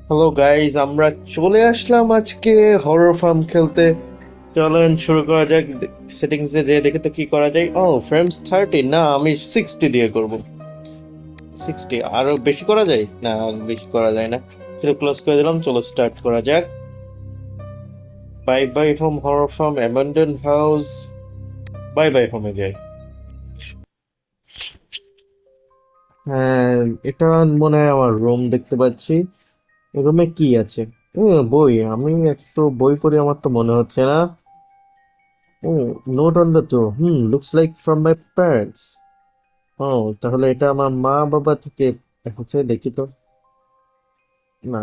Hello guys, আমরা চলে আসলাম আজকে হরর ফার্ম খেলতে। চলেন শুরু করা যাক। সেটিংসে যে দেখে তো কি করা যায়। ও ফ্রেমস 30, না আমি 60 দিয়ে করব। 60 আরো বেশি করা যায় না? আর বেশি করা যায় না। সেটা ক্লোজ করে দিলাম, চলো স্টার্ট করা যাক। Bye bye home horror farm abandon house. Bye bye হোমে যাই। হ্যাঁ, এটা মনে হয় আমার রুম দেখতে পাচ্ছি। রুমে কি আছে? বই। আমি একটু বই পড়ি, আমার তো মনে হচ্ছে না। Oh, note on the door. Looks like from my parents. তাহলে এটা আমার মা বাবা থেকে এসেছে, দেখি তো। না,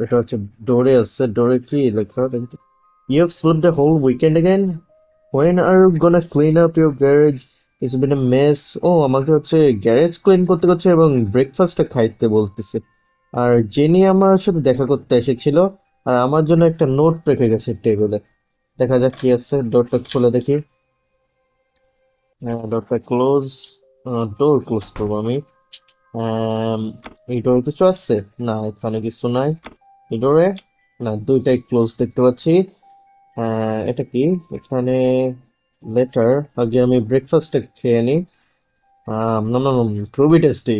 এটা হচ্ছে ডোরে আছে। ডোরে কি লেখা দেখি তো। You have slept the whole weekend again? When are you gonna clean up your garage? It's been a mess. আমাকে হচ্ছে গ্যারেজ ক্লিন করতে হচ্ছে এবং ব্রেকফাস্টটা খাইতে বলতেছে। আর জেনি আমার সাথে দেখা করতে এসেছিল, আর আমার জন্য একটা নোট রেখে গেছে টেবিলে। দেখা যাক কি আছে। ডোরটা খুলে দেখি। ডোরটা ক্লোজ। ডোর ক্লোজ করবো আমি। আম, এই ডোরে কিছু আছে? না, এখানে কিছু নাই। এই ডোরে না, দুইটাই ক্লোজ দেখতে পাচ্ছি। এটা কি? এখানে লেটার। আগে আমি ব্রেকফাস্টটা খেয়ে নিই। না না না, খুবই tasty.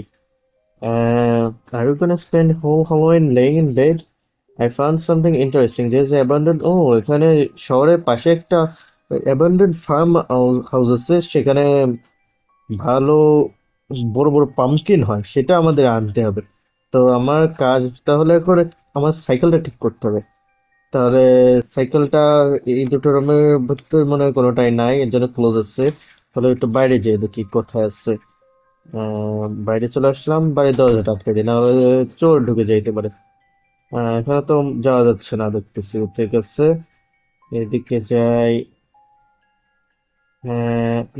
Are you can spend whole Halloween laying in bed? I found something interesting. যে অ্যাবান্ডন, এখানে শহরের পাশে একটা অ্যাবান্ডন ফার্ম হাউস আছে। সেখানে ভালো বড় বড় পাম্পকিন হয়, সেটা আমাদের আনতে হবে। তো আমার কাজ তাহলে করে আমার সাইকেলটা ঠিক করতে হবে। তাহলে সাইকেলটা এই দুটো রুমের ভিতরে মনে হয় কোনোটাই নাই, এর জন্য ক্লোজ আছে। তাহলে একটু বাইরে যেয়ে দেখি কোথায় আছে। বাইরে চলে আসলাম, বাড়ির দরজাটা আটকে দিই, না হলে চোর ঢুকে যাইতে পারে। এখানে তো যাওয়া যাচ্ছে না দেখতেছি। ঠিক আছে, এদিকে যাই।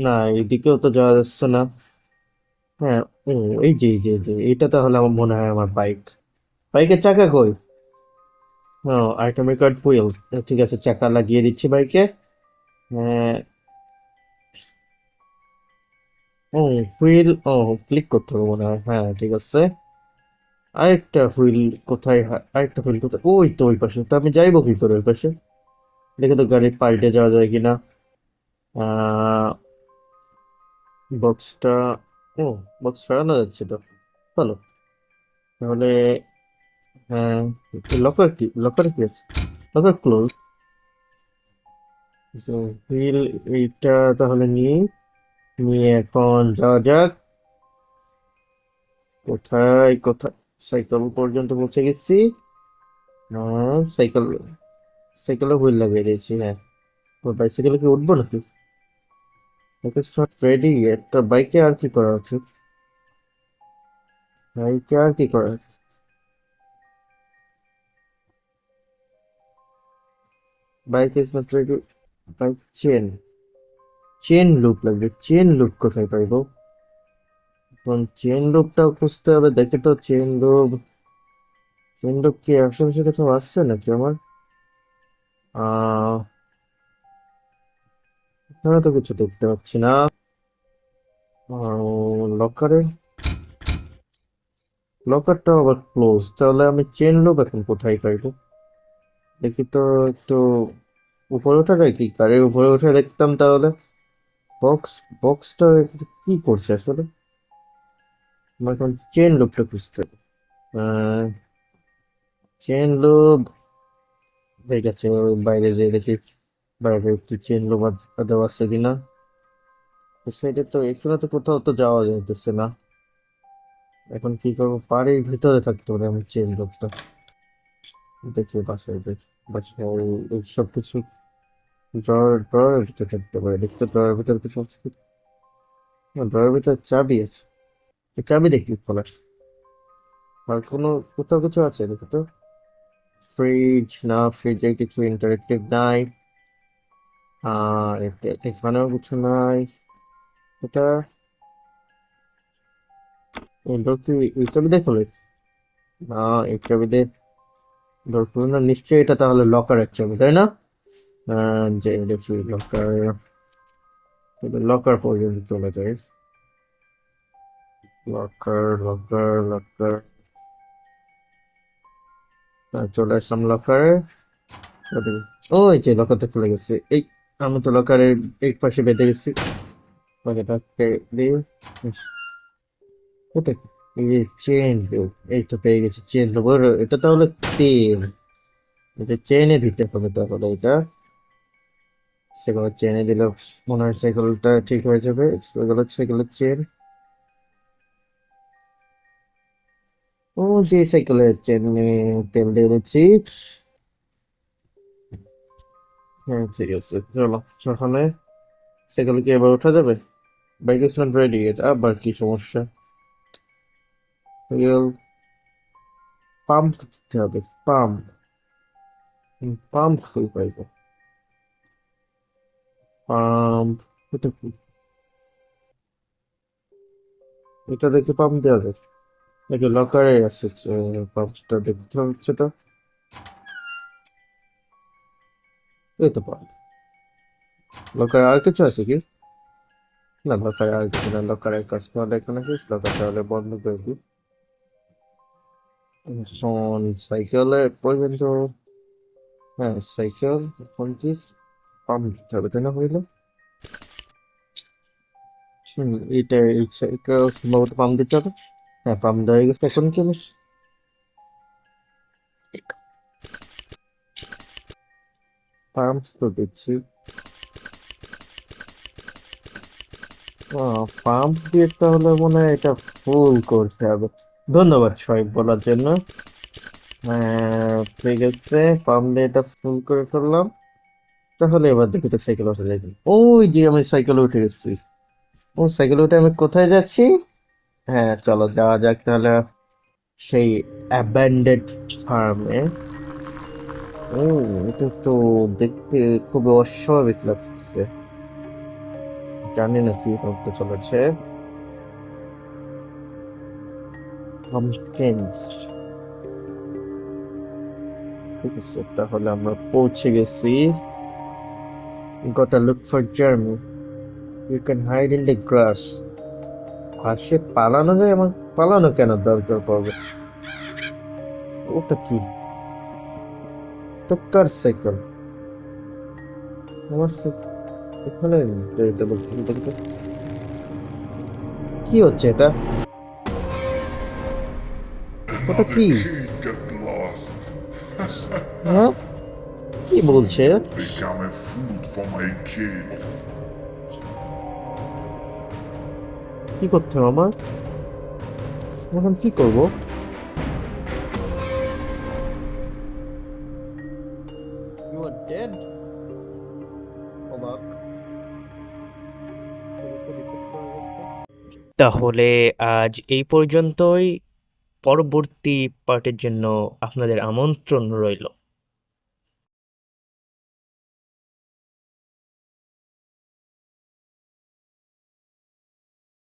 না, এদিকেও তো যাওয়া যাচ্ছে না। হ্যাঁ। ও, এই যে এটা তাহলে আমার মনে হয় আমার বাইক। বাইকের চাকা কই? ও, আইটেমের কার্ড হুইল। ঠিক আছে, চাকা লাগিয়ে দিচ্ছি বাইকে। হ্যাঁ। ও, হুইল। ক্লিক করতে হবে মনে হয়। হ্যাঁ, ঠিক আছে। আরেকটা হুইল কোথায়? আরেকটা হুইল কোথায়? ওই তো ওই পাশে। তো আমি যাইবো কি করে ওই পাশে? দেখে তো গাড়ির পাল্টে যাওয়া যায় কিনা। আহ বক্সটা। ও, বক্স সরানো যাচ্ছে তো। ভালো। তাহলে হ্যাঁ, লকার কি? লকারে কি আছে? Locker close. হুইল এইটা তাহলে নিয়ে নিয়ে এখন যাওয়া যাক। কোথায় কোথায়? সাইকেল পর্যন্ত পৌঁছে গেছি। হ্যাঁ, সাইকেলে হুইল লাগিয়ে দিয়েছি। হ্যাঁ, বাইসাইকেলে কি উঠবো নাকি? Not ready. একটা বাইকে আর কি করা উচিত? বাইকে আর কি করা? Bike is not ready. Bike chain. Chain loop লাগবে। চেন লুপ কোথায় পাইবো? এখন চেন লুপটাও খুঁজতে হবে, দেখে তো। চেন লুপ কি আশেপাশে কোথাও আসছে নাকি আমার? আহ এখানে তো কিছু দেখতে পাচ্ছি না। লকারে। লকারটা আবার ক্লোজ। তাহলে আমি চেন লুপ এখন কোথায় পাইবো? দেখি তো একটু। উপরে ওঠা যায় কি? গাড়ির উপরে উঠে দেখতাম তাহলে। বক্স। বক্সটা কি করছে আসলে? আমার এখন চেন লুপটা খুঁজতে হবে। আহ চেন লুপ। ঠিক আছে, ওই বাইরে যেয়ে দেখি বাইরে একটু চেন লুপ দেওয়া আছে কিনা। সাইডে তো, এখানে তো কোথাও তো যাওয়া যাইতেছে না। এখন কি করবো? বাড়ির ভিতরে থাকতে পারে আমি চেন লুপটা। দেখি বাসায় দেখি। বাসায় এই সব কিছু ড্রয়ারের ভিতরে থাকতে পারে। দেখতে ড্রয়ারের ভিতরে কিছু আছে কি? ড্রয়ারের ভিতরে চাবি আছে। এই চাবি দেখি খোলার। আর কোনো কোথাও কিছু আছে দেখি তো। ফ্রিজ না, ফ্রিজে কিছু ইন্টারেক্টিভ নাই। এখানেও কিছু নাই। এটা ডোর কি এই চাবি দিয়ে খোলে? না, এই চাবি দিয়ে ডোর খুলে না নিশ্চয়ই। এটা তাহলে লকারের চাবি, তাই না? যে দেখি লকার। লকার পর্যন্ত চলে যায়। Locker locker locker. চলে আসলাম লকারে। ওই যে লকারটা খুলে গেছে। এই আমি তো লকারের এক পাশে বেঁধে গেছি। ওটাকে দিয়ে ইস, ওটা কি? এই যে চেন, এই তো পেয়ে গেছি চেন। এটা তাহলে তেল। এটা চেনে দিতে হবে তাহলে এটা। সেগুলো চেনে দিলে মনে হয় সাইকেলটা ঠিক হয়ে যাবে। সেগুলো সাইকেলের চেন। ও যে সাইকেলের চেন তেল দিয়ে দিচ্ছি। হ্যাঁ ঠিক আছে, চলো। সকালে সাইকেল কি এবার ওঠা যাবে? Bike is not ready. এটা আবার কি সমস্যা? রিয়েল পাম্প দিতে হবে। পাম্প। পাম্প কই পাইবো? পাম্প। এটা কি? এটা দেখে পাম্প দেওয়া যায়? এটা লকারে আছে। পাম্পটা দেখতে হচ্ছে তো। এই তো পাম্প। লকারে আর কিছু আছে কি? না, লকারে আর কিছু না। লকারের কাজ তাহলে এখানে কি? লকার তাহলে বন্ধ করে দিই। এখন সাইকেলের পর্যন্ত। হ্যাঁ সাইকেল। এখন কি? পাম্প দিতে হবে তাই না হইলো? এটা এই সাইকেল সম্ভবত পাম্প দিতে হবে। হ্যাঁ পাম্প দেওয়া হয়ে গেছে। এখন কি বেশ পাম্প তো দিচ্ছি। পাম্প দিয়ে তাহলে মনে হয় এটা ফুল করতে হবে। ধন্যবাদ সবাই বলার জন্য। ঠিক আছে, পাম্প দিয়ে এটা ফুল করে ফেললাম। তাহলে এবার দেখি তো সাইকেল উঠে যাবে। ওই যে আমি সাইকেলে উঠে গেছি। ও সাইকেলে উঠে আমি কোথায় যাচ্ছি? হ্যাঁ চলো যাওয়া যাক তাহলে সেই অ্যাবান্ডেড ফার্মে। ও এটা তো দেখতে খুবই অস্বাভাবিক লাগতেছে। জানি না কি করতে চলেছে। পাম্পকিনস। ঠিক আছে, তাহলে আমরা পৌঁছে গেছি। Gotta look for Jeremy. You can hide in the grass. ঘাসে পালানো যায়? আমার পালানো কেন দরকার পড়বে? ওটা কি? তো কার সাইকেল? আমার সাইকেল এখানে? এটা বলতে কি হচ্ছে এটা? Now ওটা the কি? king get lost. হ্যাঁ কি বলছে? Become a food for my kids. কি করতে হবে আমার? এখন কি করব? You are dead? অবাক। ঠিক আছে, রিপোর্ট করা যাক তো। তাহলে আজ এই পর্যন্তই। পরবর্তী পার্টের জন্য আপনাদের আমন্ত্রণ রইল।